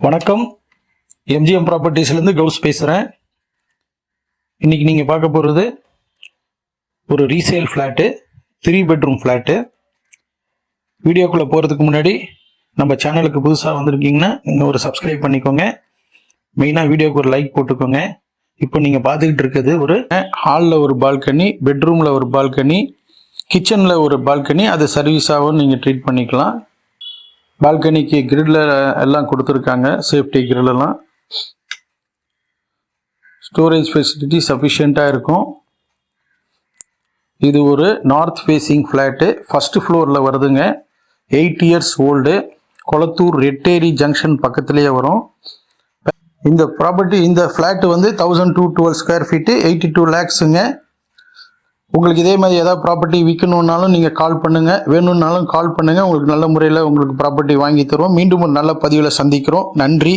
வணக்கம். எம்ஜிஎம் ப்ராப்பர்ட்டிஸ்லேருந்து கவுஸ் பேசுகிறேன். இன்றைக்கி நீங்கள் பார்க்க போகிறது ஒரு ரீசேல் ஃப்ளாட்டு, 3 பெட்ரூம் ஃப்ளாட்டு. வீடியோக்குள்ளே போகிறதுக்கு முன்னாடி நம்ம சேனலுக்கு புதுசாக வந்திருக்கீங்கன்னா நீங்கள் ஒரு சப்ஸ்கிரைப் பண்ணிக்கோங்க. மெயினாக வீடியோக்கு ஒரு லைக் போட்டுக்கோங்க. இப்போ நீங்கள் பார்த்துக்கிட்டு இருக்கிறது ஒரு ஹாலில் ஒரு பால்கனி, பெட்ரூமில் ஒரு பால்கனி, கிச்சனில் ஒரு பால்கனி. அது சர்வீஸாகவும் நீங்கள் ட்ரீட் பண்ணிக்கலாம். பால்கனிக்கு கிரில் எல்லாம் கொடுத்துருக்காங்க, சேஃப்டி கிரில் எல்லாம். ஸ்டோரேஜ் ஃபெசிலிட்டி சஃபிஷியண்ட்டாக இருக்கும். இது ஒரு நார்த் ஃபேஸிங் ஃப்ளாட்டு, ஃபஸ்ட்டு ஃப்ளோரில் வருதுங்க. 8 years old. Kolathur Retteri junction பக்கத்துலேயே வரும். இந்த ப்ராப்பர்ட்டி, இந்த ஃப்ளாட்டு வந்து 1212 ஸ்கொயர் ஃபீட்டு, 82 lakhsங்க. உங்களுக்கு இதே மாதிரி ஏதாவது ப்ராப்பர்ட்டி விற்கணுன்னாலும் நீங்கள் கால் பண்ணுங்கள், வேணும்னாலும் கால் பண்ணுங்கள். உங்களுக்கு நல்ல முறையில் உங்களுக்கு ப்ராப்பர்ட்டி வாங்கி தருவோம். மீண்டும் ஒரு நல்ல பதிவில் சந்திக்கிறோம். நன்றி.